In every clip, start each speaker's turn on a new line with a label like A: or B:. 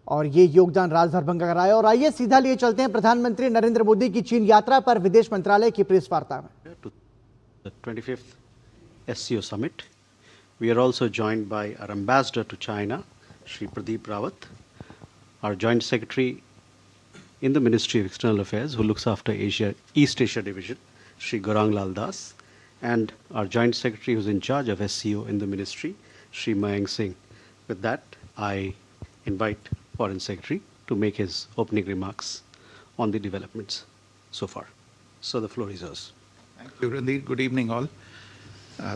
A: और ये योगदान राजदरभंगा का रहा है। और आइए सीधा लिए चलते हैं प्रधानमंत्री नरेंद्र मोदी की चीन यात्रा पर विदेश मंत्रालय की प्रेस वार्ता में।
B: The 25th SCO summit. We are also joined by our ambassador to China, Shri Pradeep Rawat, our joint secretary in the Ministry of External Affairs who looks after Asia, East Asia division, Shri Gaurang Lal Das, and our joint secretary who's in charge of SCO in the ministry, Shri Mayank Singh. With that, I invite Foreign Secretary to make his opening remarks on the developments so far. So the floor is yours.
C: Thank you, Randeep. Good evening, all.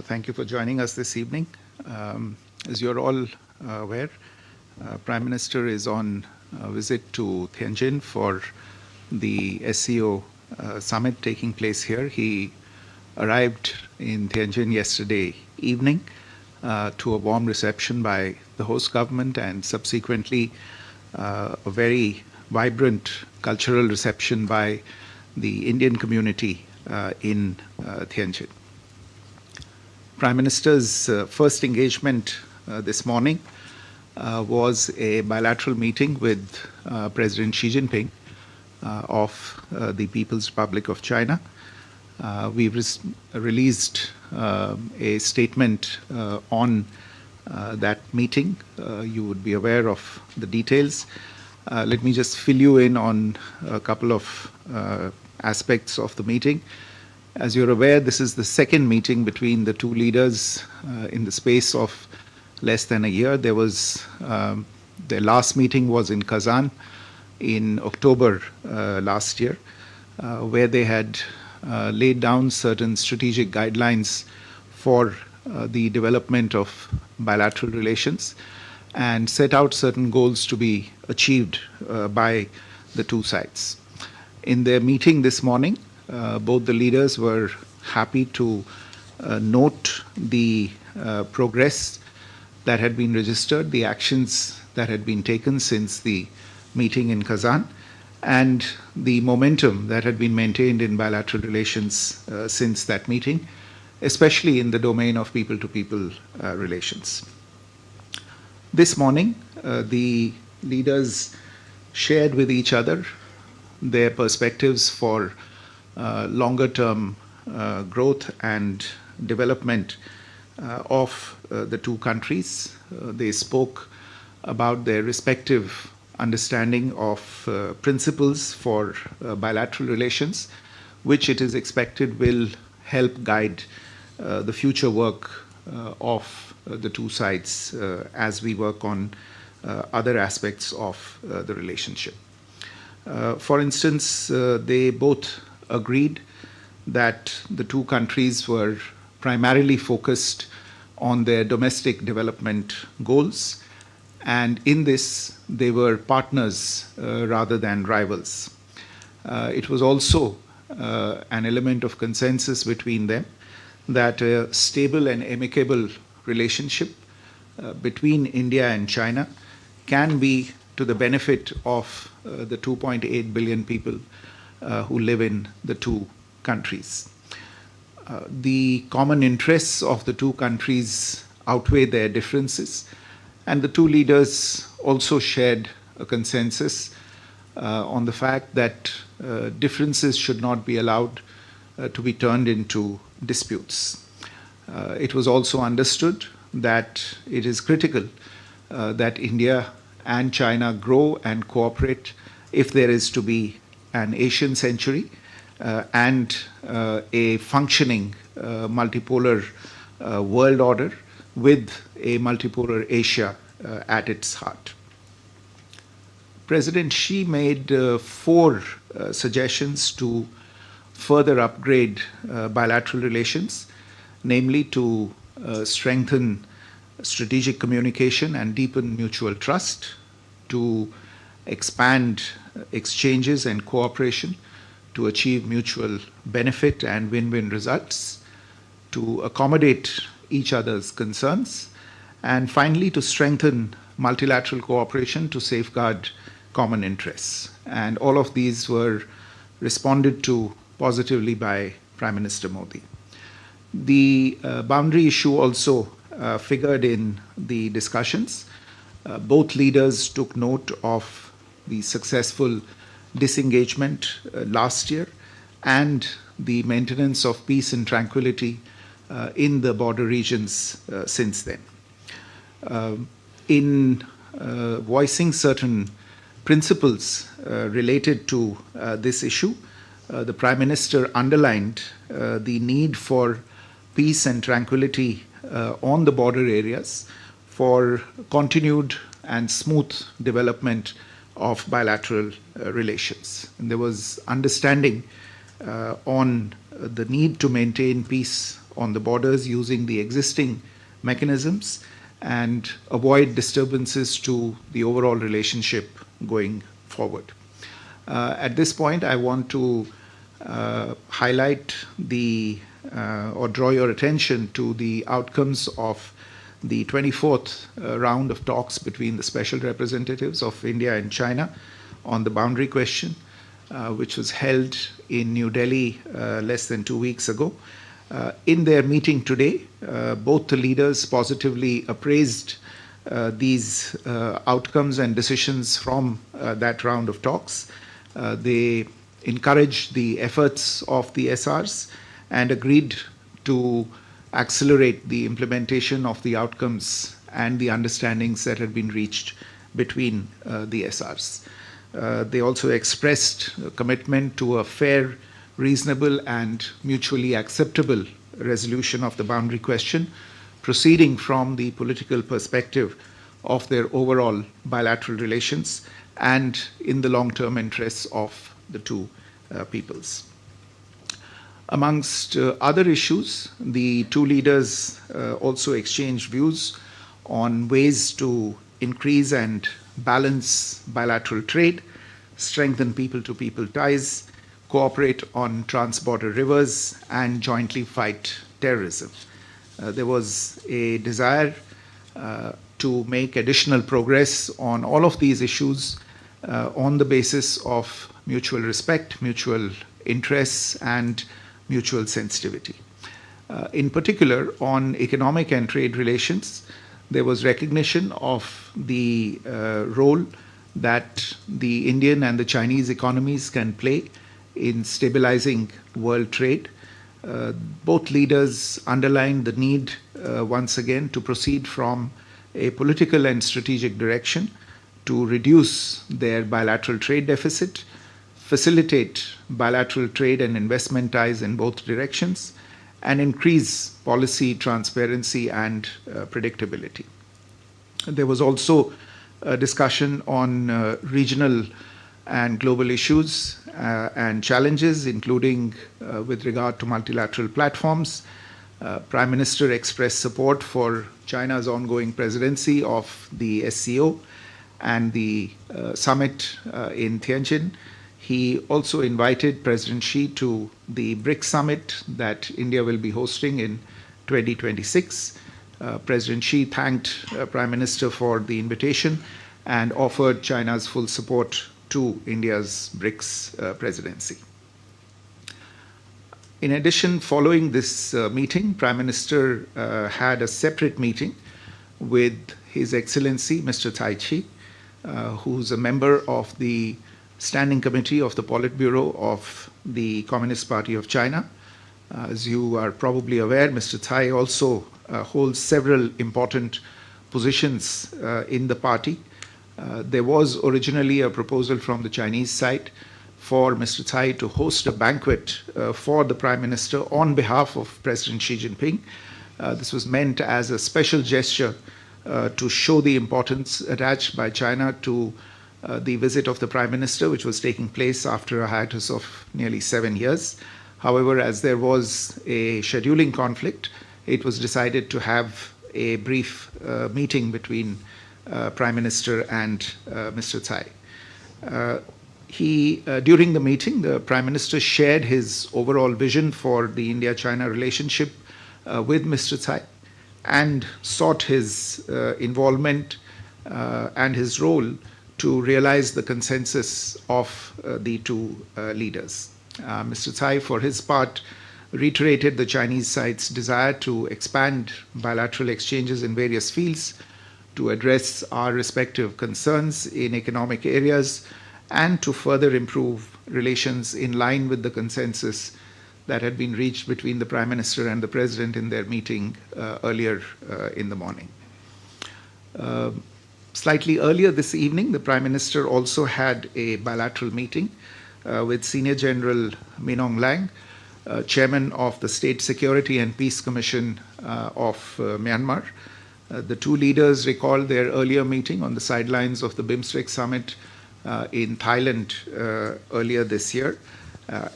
C: Thank you for joining us this evening. As you're all aware, Prime Minister is on a visit to Tianjin for the SCO summit taking place here. He arrived in Tianjin yesterday evening to a warm reception by the host government and subsequently a very vibrant cultural reception by the Indian community in Tianjin. Prime Minister's first engagement this morning was a bilateral meeting with President Xi Jinping of the People's Republic of China. We've released a statement on that meeting. You would be aware of the details. Let me just fill you in on a couple of aspects of the meeting. As you're aware, this is the second meeting between the two leaders in the space of less than a year. There was their last meeting was in Kazan in October last year, where they had laid down certain strategic guidelines for the development of bilateral relations and set out certain goals to be achieved by the two sides. In their meeting this morning, both the leaders were happy to note the progress that had been registered, the actions that had been taken since the meeting in Kazan, and the momentum that had been maintained in bilateral relations since that meeting, especially in the domain of people-to-people relations. This morning, the leaders shared with each other their perspectives for longer-term growth and development of the two countries. They spoke about their respective understanding of principles for bilateral relations, which it is expected will help guide the future work of the two sides as we work on other aspects of the relationship. For instance, they both agreed that the two countries were primarily focused on their domestic development goals, and in this they were partners rather than rivals. It was also an element of consensus between them that a stable and amicable relationship between India and China can be to the benefit of the 2.8 billion people who live in the two countries. The common interests of the two countries outweigh their differences, and the two leaders also shared a consensus on the fact that differences should not be allowed to be turned into disputes. It was also understood that it is critical that India and China grow and cooperate if there is to be an Asian century and a functioning multipolar world order with a multipolar Asia at its heart. President Xi made four suggestions to further upgrade bilateral relations, namely to strengthen strategic communication and deepen mutual trust, to expand exchanges and cooperation to achieve mutual benefit and win-win results, to accommodate each other's concerns, and finally to strengthen multilateral cooperation to safeguard common interests. And all of these were responded to positively by Prime Minister Modi. The boundary issue also figured in the discussions. Both leaders took note of the successful disengagement last year and the maintenance of peace and tranquility in the border regions since then. In voicing certain principles related to this issue, the Prime Minister underlined the need for peace and tranquility on the border areas for continued and smooth development of bilateral relations. And there was understanding on the need to maintain peace on the borders using the existing mechanisms and avoid disturbances to the overall relationship going forward. At this point, I want to highlight or draw your attention to the outcomes of the 24th round of talks between the special representatives of India and China on the boundary question, which was held in New Delhi less than 2 weeks ago. In their meeting today, both the leaders positively appraised these outcomes and decisions from that round of talks. They encouraged the efforts of the SRs and agreed to accelerate the implementation of the outcomes and the understandings that had been reached between the SRs. They also expressed a commitment to a fair, reasonable, and mutually acceptable resolution of the boundary question, proceeding from the political perspective of their overall bilateral relations and in the long-term interests of the two peoples. Amongst other issues, the two leaders also exchanged views on ways to increase and balance bilateral trade, strengthen people-to-people ties, cooperate on trans-border rivers, and jointly fight terrorism. There was a desire to make additional progress on all of these issues on the basis of mutual respect, mutual interests, and mutual sensitivity. In particular, on economic and trade relations, there was recognition of the role that the Indian and the Chinese economies can play in stabilizing world trade. Both leaders underlined the need once again to proceed from a political and strategic direction to reduce their bilateral trade deficit, facilitate bilateral trade and investment ties in both directions, and increase policy transparency and predictability. There was also a discussion on regional and global issues and challenges, including with regard to multilateral platforms. Prime Minister expressed support for China's ongoing presidency of the SCO and the summit in Tianjin. He also invited President Xi to the BRICS summit that India will be hosting in 2026. President Xi thanked Prime Minister for the invitation and offered China's full support to India's BRICS presidency. In addition, following this meeting, Prime Minister had a separate meeting with His Excellency Mr. Tai Chi, who's a member of the Standing Committee of the Politburo of the Communist Party of China. As you are probably aware, Mr. Tsai also holds several important positions in the party. There was originally a proposal from the Chinese side for Mr. Tsai to host a banquet for the Prime Minister on behalf of President Xi Jinping. This was meant as a special gesture to show the importance attached by China to the visit of the Prime Minister, which was taking place after a hiatus of nearly 7 years. However, as there was a scheduling conflict, it was decided to have a brief meeting between Prime Minister and Mr. Tsai. During the meeting, the Prime Minister shared his overall vision for the India-China relationship with Mr. Tsai and sought his involvement and his role to realize the consensus of the two leaders. Mr. Tsai, for his part, reiterated the Chinese side's desire to expand bilateral exchanges in various fields, to address our respective concerns in economic areas and to further improve relations in line with the consensus that had been reached between the Prime Minister and the President in their meeting earlier in the morning. Slightly earlier this evening, the Prime Minister also had a bilateral meeting with Senior General Min Aung Hlaing, Chairman of the State Security and Peace Commission of Myanmar. The two leaders recalled their earlier meeting on the sidelines of the BIMSTEC summit in Thailand earlier this year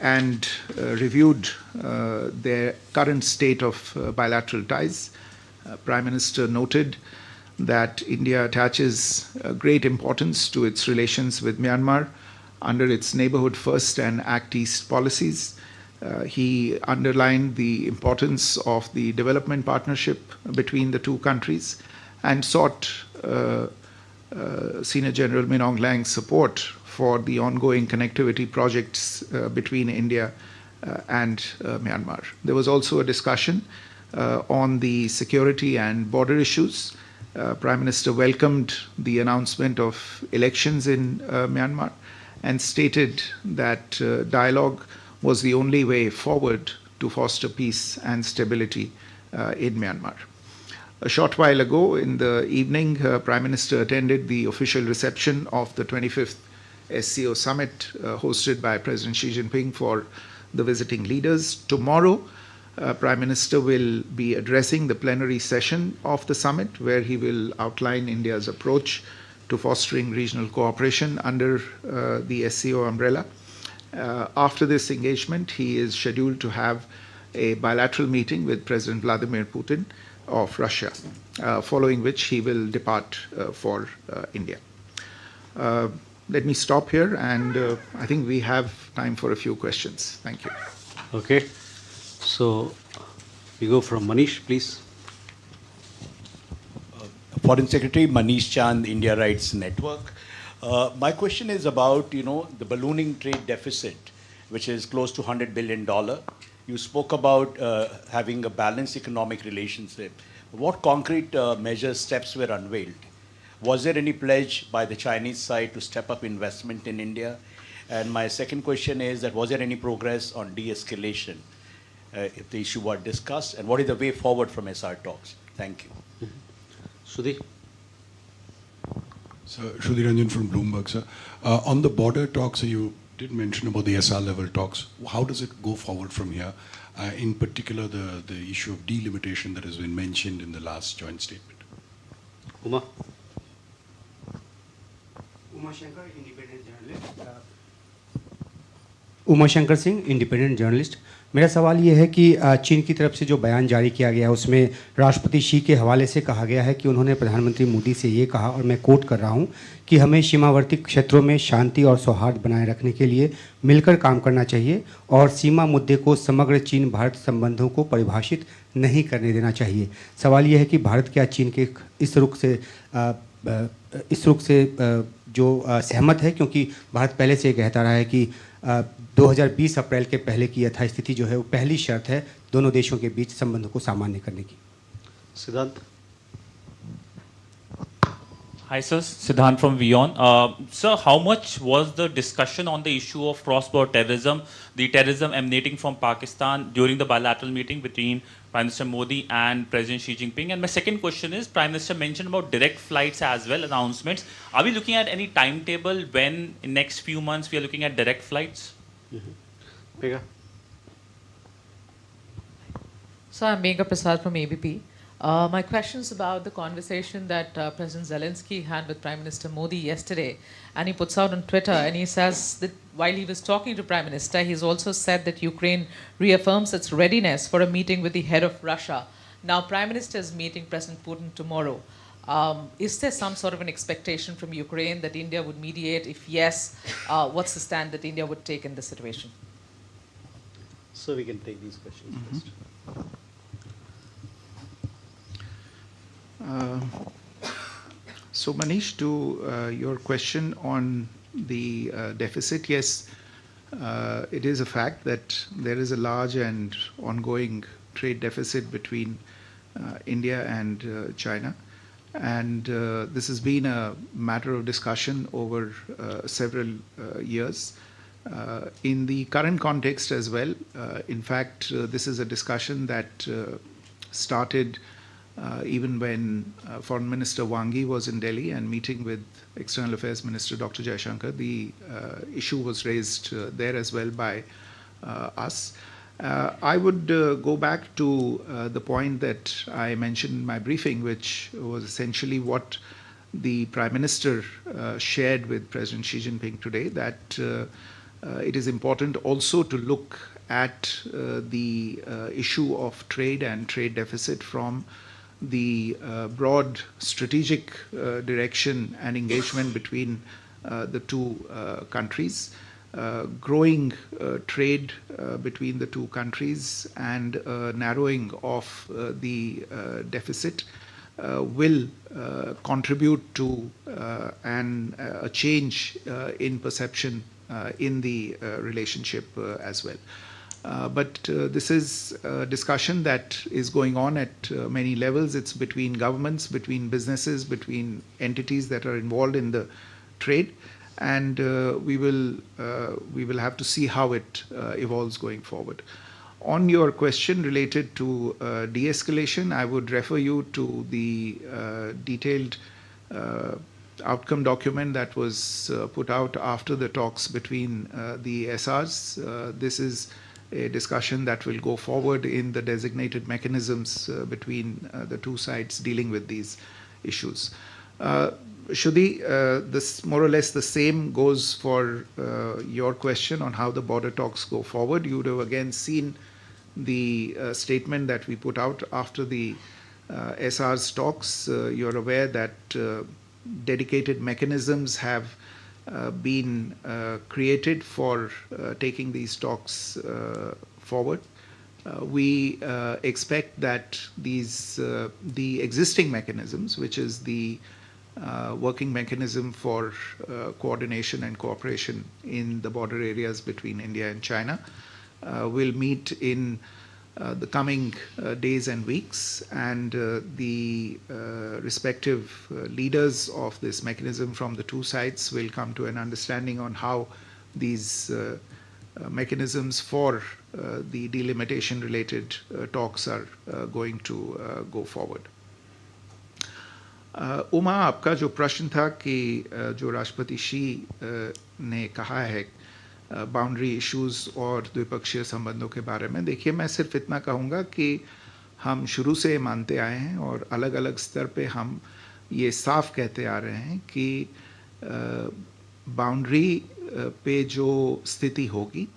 C: and reviewed their current state of bilateral ties. Prime Minister noted that India attaches great importance to its relations with Myanmar under its Neighborhood First and Act East policies. He underlined the importance of the development partnership between the two countries and sought Senior General Min Aung Hlaing's support for the ongoing connectivity projects between India and Myanmar. There was also a discussion on the security and border issues. Prime Minister welcomed the announcement of elections in Myanmar and stated that dialogue was the only way forward to foster peace and stability in Myanmar. A short while ago in the evening, Prime Minister attended the official reception of the 25th SCO summit hosted by President Xi Jinping for the visiting leaders. Tomorrow, Prime Minister will be addressing the plenary session of the summit, where he will outline India's approach to fostering regional cooperation under the SCO umbrella. After this engagement, he is scheduled to have a bilateral meeting with President Vladimir Putin of Russia, following which he will depart for India. Let me stop here, and I think we have time for a few questions. Thank you.
B: Okay. So we go from Manish, please.
D: Foreign Secretary Manish Chand, India Rights Network. My question is about, the ballooning trade deficit, which is close to $100 billion. You spoke about having a balanced economic relationship. What concrete measures, steps were unveiled? Was there any pledge by the Chinese side to step up investment in India? And my second question is that was there any progress on de-escalation if the issue was discussed? And what is the way forward from SR talks? Thank you.
B: Sudhi?
E: So, Shruti Ranjan from Bloomberg, sir. On the border talks, you did mention about the SR level talks. How does it go forward from here? In particular, the issue of delimitation that has been mentioned in the last joint statement.
B: Uma?
F: Uma Shankar Singh, independent journalist. मेरा सवाल ये है कि चीन की तरफ से जो बयान जारी किया गया है उसमें राष्ट्रपति शी के हवाले से कहा गया है कि उन्होंने प्रधानमंत्री मोदी से ये कहा, और मैं कोट कर रहा हूँ, कि हमें सीमावर्ती क्षेत्रों में शांति और सौहार्द बनाए रखने के लिए मिलकर काम करना चाहिए और सीमा मुद्दे को समग्र चीन भारत संबंधों को परिभाषित नहीं करने देना चाहिए। सवाल ये है कि भारत क्या चीन के इस रुख से जो सहमत है, क्योंकि भारत पहले से कहता रहा है कि 2020 अप्रैल के पहले की यथास्थिति जो है वो पहली शर्त है दोनों देशों के बीच संबंधों को सामान्य करने की।
B: Siddhant?
G: Hi sir, Siddhant from WION. Sir, how much was the discussion on the issue of cross-border terrorism, the terrorism emanating from Pakistan during the bilateral meeting between Prime Minister Modi and President Xi Jinping? And my second question is, Prime Minister mentioned about direct flights as well, announcements. Are we looking at any timetable when in next few months we are looking at direct flights?
B: Megha?
H: So I'm Megha Prasad from ABP. My question is about the conversation that President Zelensky had with Prime Minister Modi yesterday. And he puts out on Twitter and he says that while he was talking to Prime Minister, he's also said that Ukraine reaffirms its readiness for a meeting with the head of Russia. Now, Prime Minister is meeting President Putin tomorrow. Is there some sort of an expectation from Ukraine that India would mediate? If yes, what's the stand that India would take in this situation?
B: So we can take these questions first.
C: So Manish, to your question on the deficit, yes, it is a fact that there is a large and ongoing trade deficit between India and China. And this has been a matter of discussion over several years. In the current context as well, in fact, this is a discussion that started even when Foreign Minister Wang Yi was in Delhi and meeting with External Affairs Minister Dr. Jaishankar. The issue was raised there as well by us. I would go back to the point that I mentioned in my briefing, which was essentially what the Prime Minister shared with President Xi Jinping today, that it is important also to look at the issue of trade and trade deficit from the broad strategic direction and engagement between the two countries. Growing trade between the two countries and narrowing of the deficit will contribute to a change in perception in the relationship as well. But this is a discussion that is going on at many levels. It's between governments, between businesses, between entities that are involved in the trade, and we will have to see how it evolves going forward. On your question related to de-escalation, I would refer you to the detailed outcome document that was put out after the talks between the SRs. This is a discussion that will go forward in the designated mechanisms between the two sides dealing with these issues. Shruti, this more or less the same goes for your question on how the border talks go forward. You would have again seen the statement that we put out after the SR's talks. You're aware that dedicated mechanisms have been created for taking these talks forward. We expect that these the existing mechanisms, which is the working mechanism for coordination and cooperation in the border areas between India and China, will meet in the coming days and weeks, and the respective leaders of this mechanism from the two sides will come to an understanding on how these mechanisms for the delimitation related talks are going to go forward. Uma, आपका जो प्रश्न था कि जो राष्ट्रपति she ने कहा है बाउंड्री इश्यूज और द्विपक्षीय संबंधों के बारे में, देखिए मैं सिर्फ इतना कहूँगा कि हम शुरू से मानते आए हैं और अलग अलग स्तर पे हम ये साफ कहते आ रहे हैं कि बाउंड्री पे जो स्थिति होगी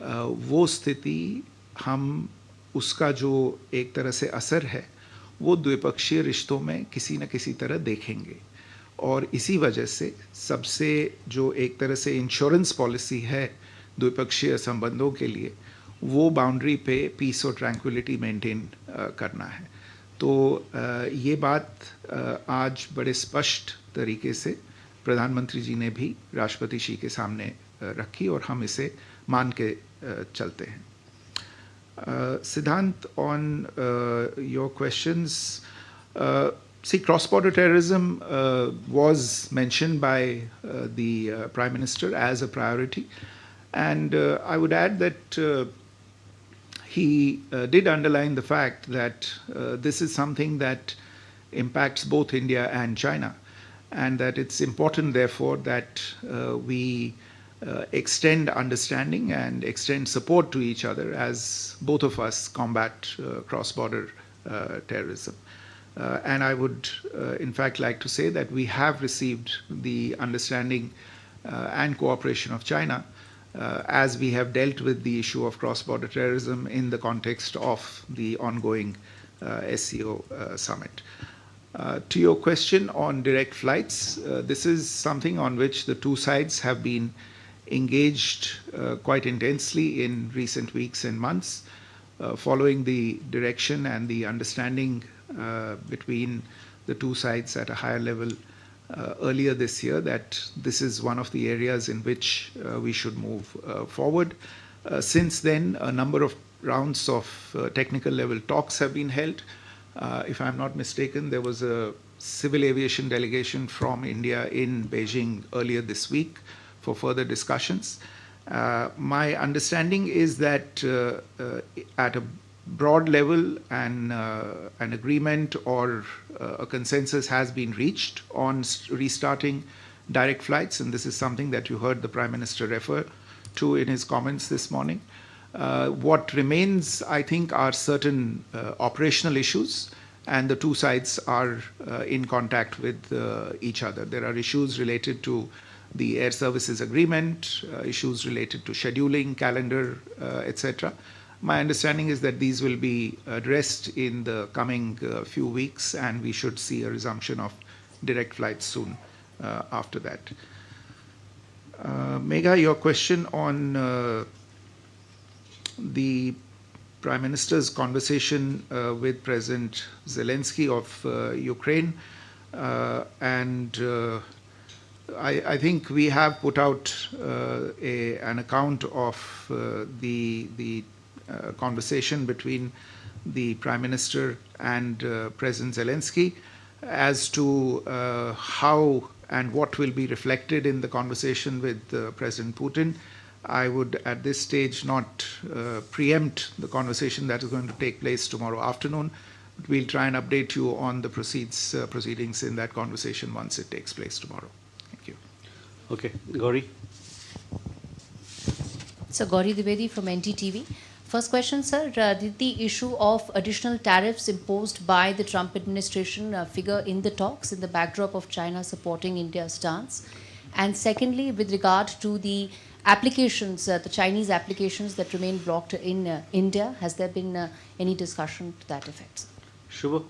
C: वो स्थिति हम उसका जो एक तरह से असर है वो द्विपक्षीय रिश्तों में किसी न किसी तरह देखेंगे, और इसी वजह से सबसे जो एक तरह से इंश्योरेंस पॉलिसी है द्विपक्षीय संबंधों के लिए वो बाउंड्री पे पीस और ट्रैंक्विलिटी मेंटेन करना है. तो ये बात आज बड़े स्पष्ट तरीके से प्रधानमंत्री जी ने भी राष्ट्रपति शी के सामने रखी और हम इसे मान के चलते हैं. Siddhant, on your questions, see, cross-border terrorism was mentioned by the Prime Minister as a priority, and I would add that he did underline the fact that this is something that impacts both India and China, and that it's important, therefore, that we extend understanding and extend support to each other as both of us combat cross-border terrorism. And I would, in fact, like to say that we have received the understanding and cooperation of China as we have dealt with the issue of cross-border terrorism in the context of the ongoing SCO summit. To your question on direct flights, this is something on which the two sides have been engaged quite intensely in recent weeks and months, following the direction and the understanding between the two sides at a higher level earlier this year that this is one of the areas in which we should move forward. Since then, a number of rounds of technical level talks have been held. If I'm not mistaken, there was a civil aviation delegation from India in Beijing earlier this week for further discussions. My understanding is that at a broad level, an agreement or a consensus has been reached on restarting direct flights, and this is something that you heard the Prime Minister refer to in his comments this morning. What remains, I think, are certain operational issues, and the two sides are in contact with each other. There are issues related to the air services agreement, issues related to scheduling, calendar, etc. My understanding is that these will be addressed in the coming few weeks, and we should see a resumption of direct flights soon after that. Megha, your question on the Prime Minister's conversation with President Zelensky of Ukraine, and I think we have put out an account of the conversation between the Prime Minister and President Zelensky. As to how and what will be reflected in the conversation with President Putin, I would at this stage not preempt the conversation that is going to take place tomorrow afternoon. We'll try and update you on the proceedings in that conversation once it takes place tomorrow. Thank you.
B: Okay, Gauri.
I: So Gauri Dwivedi from NTTV. First question, sir. Did the issue of additional tariffs imposed by the Trump administration figure in the talks in the backdrop of China supporting India's stance? And secondly, with regard to the applications, the Chinese applications that remain blocked in India, has there been any discussion to that effect?
B: Shubha.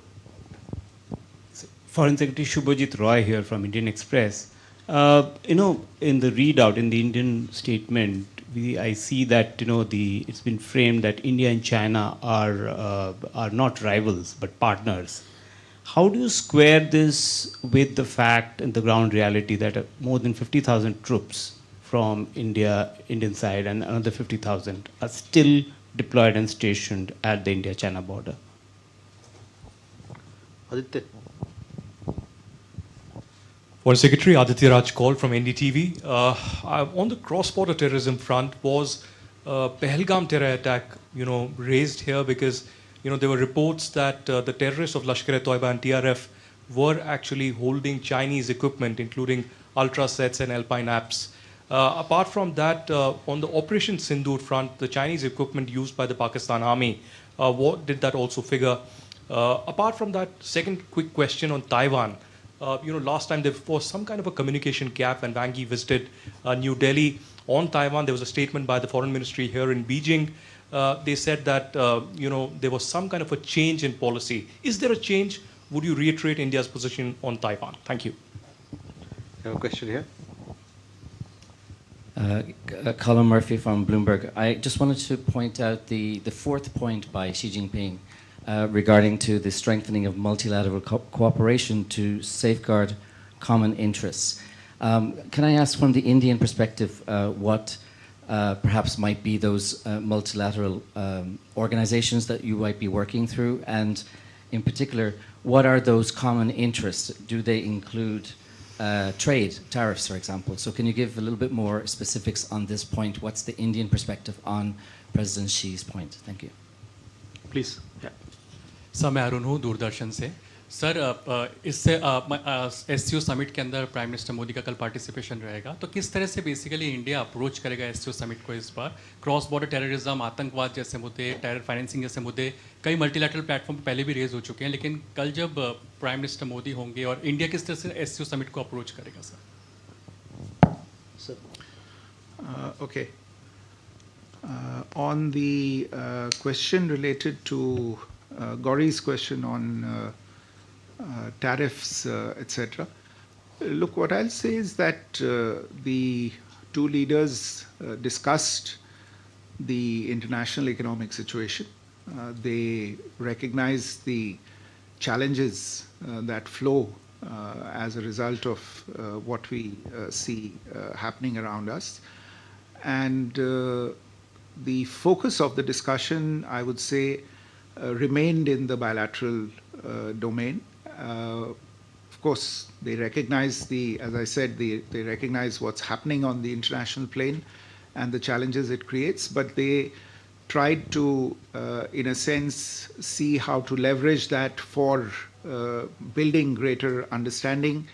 F: Foreign Secretary Shubhajit Roy here from Indian Express. In the readout, in the Indian statement, I see that it's been framed that India and China are not rivals but partners. How do you square this with the fact and the ground reality that more than 50,000 troops from Indian side and another 50,000 are still deployed and stationed at the India-China border?
B: Aditya.
J: Foreign Secretary Aditya Raj Kaul from NDTV. On the cross-border terrorism front, was Pahalgam terror attack, raised here because, there were reports that the terrorists of Lashkar-e-Toiba and TRF were actually holding Chinese equipment, including ultra sets and alpine apps. Apart from that, on the Operation Sindoor front, the Chinese equipment used by the Pakistan Army, what did that also figure? Apart from that, second quick question on Taiwan. Last time there was some kind of a communication gap when Wang Yi visited New Delhi on Taiwan. There was a statement by the foreign ministry here in Beijing. They said that, there was some kind of a change in policy. Is there a change? Would you reiterate India's position on Taiwan? Thank you.
B: I have a question here.
K: Colin Murphy from Bloomberg. I just wanted to point out the fourth point by Xi Jinping regarding to the strengthening of multilateral cooperation to safeguard common interests. Can I ask from the Indian perspective what perhaps might be those multilateral organizations that you might be working through, and in particular, what are those common interests? Do they include trade, tariffs, for example? So can you give a little bit more specifics on this point? What's the Indian perspective on President Xi's point? Thank you.
B: Please. Yeah.
L: Sir मैं अरुण हूँ दूरदर्शन से sir इससे SCO summit के अंदर prime minister Modi का कल participation रहेगा तो किस तरह से बेसिकली इंडिया अप्रोच करेगा एससीओ समिट को इस बार क्रॉस बॉर्डर टेररिज्म आतंकवाद जैसे मुद्दे टेरर फाइनेंसिंग जैसे मुद्दे कई मल्टीलैटरल प्लेटफॉर्म पहले भी रेज हो चुके हैं लेकिन कल जब प्राइम मिनिस्टर मोदी होंगे और इंडिया किस तरह से एससीओ समिट को अप्रोच करेगा sir
C: Okay. On the question related to Gauri's question on tariffs, etc. Look, what I'll say is that the two leaders discussed the international economic situation. They recognize the challenges that flow as a result of what we see happening around us. And the focus of the discussion, I would say, remained in the bilateral domain. of course, they recognize as I said, they recognize what's happening on the international plane and the challenges it creates, but they tried to, in a sense, see how to leverage that for building greater understanding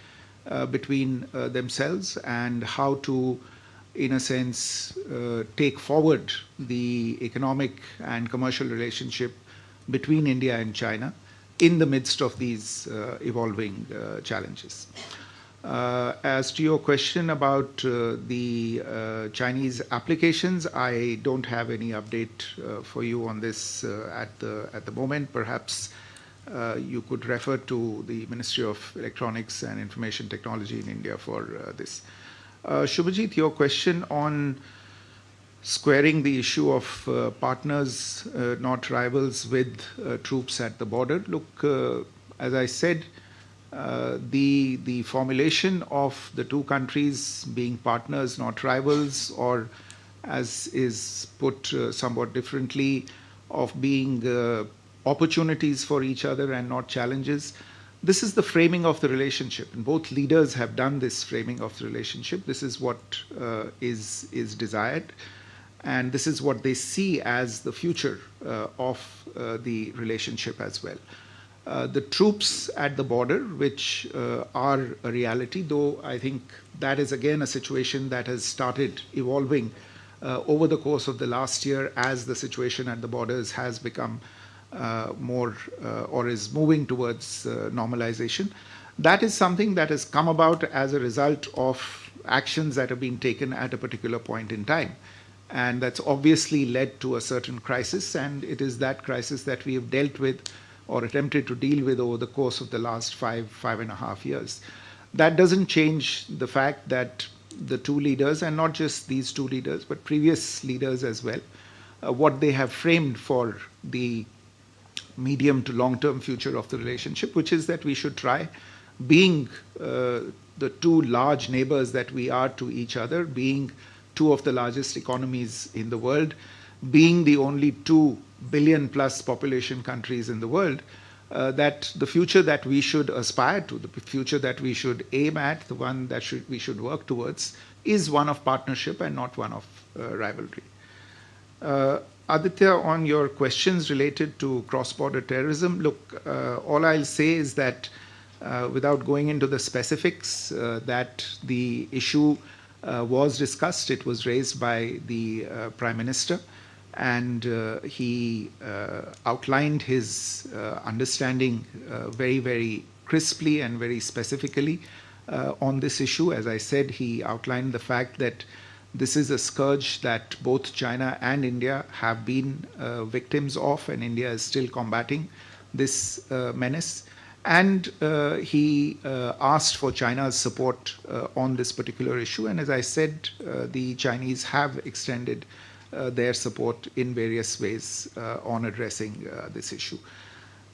C: between themselves, and how to, in a sense, take forward the economic and commercial relationship between India and China in the midst of these evolving challenges. As to your question about the Chinese applications, I don't have any update for you on this at the moment. Perhaps you could refer to the Ministry of Electronics and Information Technology in India for this. Shubhajit, your question on squaring the issue of partners, not rivals, with troops at the border. Look, as I said, the formulation of the two countries being partners, not rivals, or as is put somewhat differently, of being opportunities for each other and not challenges. This is the framing of the relationship, and both leaders have done this framing of the relationship. This is what is desired, and this is what they see as the future of the relationship as well. The troops at the border, which are a reality, though I think that is again a situation that has started evolving over the course of the last year as the situation at the borders has become more or is moving towards normalization. That is something that has come about as a result of actions that have been taken at a particular point in time. And that's obviously led to a certain crisis, and it is that crisis that we have dealt with or attempted to deal with over the course of the last 5.5 years. That doesn't change the fact that the two leaders, and not just these two leaders, but previous leaders as well, what they have framed for the medium to long-term future of the relationship, which is that we should try, being the two large neighbors that we are to each other, being two of the largest economies in the world, being the only 2 billion plus population countries in the world, that the future that we should aspire to, the future that we should aim at, the one that we should work towards, is one of partnership and not one of rivalry. Aditya, on your questions related to cross-border terrorism, look, all I'll say is that without going into the specifics, that the issue was discussed. It was raised by the Prime Minister, and he outlined his understanding very, very crisply and very specifically on this issue. As I said, he outlined the fact that this is a scourge that both China and India have been victims of, and India is still combating this menace. And he asked for China's support on this particular issue. And as I said, the Chinese have extended their support in various ways on addressing this issue.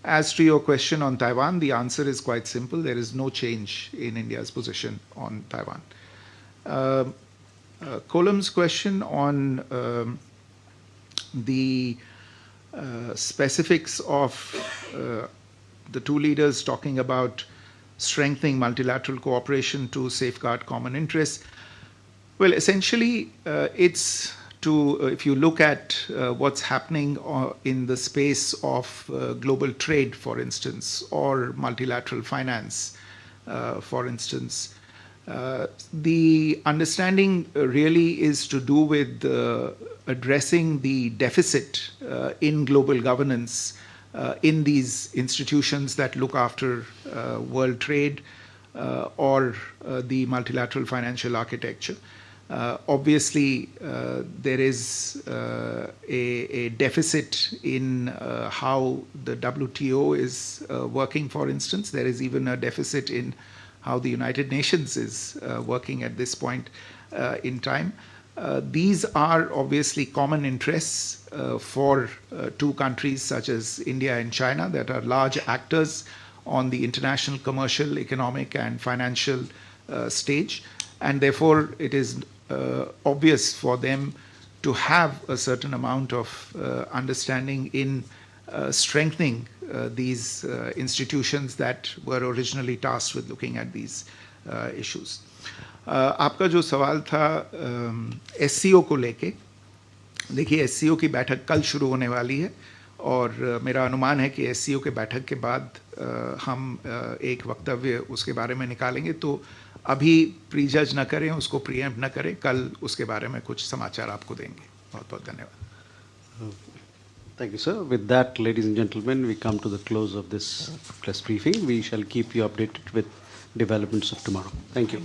C: As to your question on Taiwan, the answer is quite simple. There is no change in India's position on Taiwan. Kolam's question on the specifics of the two leaders talking about strengthening multilateral cooperation to safeguard common interests. Well, essentially, it's to, if you look at what's happening in the space of global trade, for instance, or multilateral finance, for instance, the understanding really is to do with addressing the deficit in global governance in these institutions that look after world trade or the multilateral financial architecture. Obviously, there is a deficit in how the WTO is working, for instance. There is even a deficit in how the United Nations is working at this point in time. These are obviously common interests for two countries such as India and China that are large actors on the international commercial, economic, and financial stage. And therefore, it is obvious for them to have a certain amount of understanding in strengthening these institutions that were originally tasked with looking at these issues. आपका जो सवाल था SCO को लेके, देखिए SCO की बैठक कल शुरू होने वाली है और मेरा अनुमान है कि SCO के बैठक के बाद हम एक वक्तव्य उसके बारे में निकालेंगे, तो अभी प्रीजज न करें, उसको प्रीएम्प्ट न करें, कल उसके बारे में कुछ समाचार आपको देंगे. बहुत बहुत धन्यवाद.
B: Thank you, sir. With that, ladies and gentlemen, we come to the close of this press briefing. We shall keep you updated with developments of tomorrow. Thank you.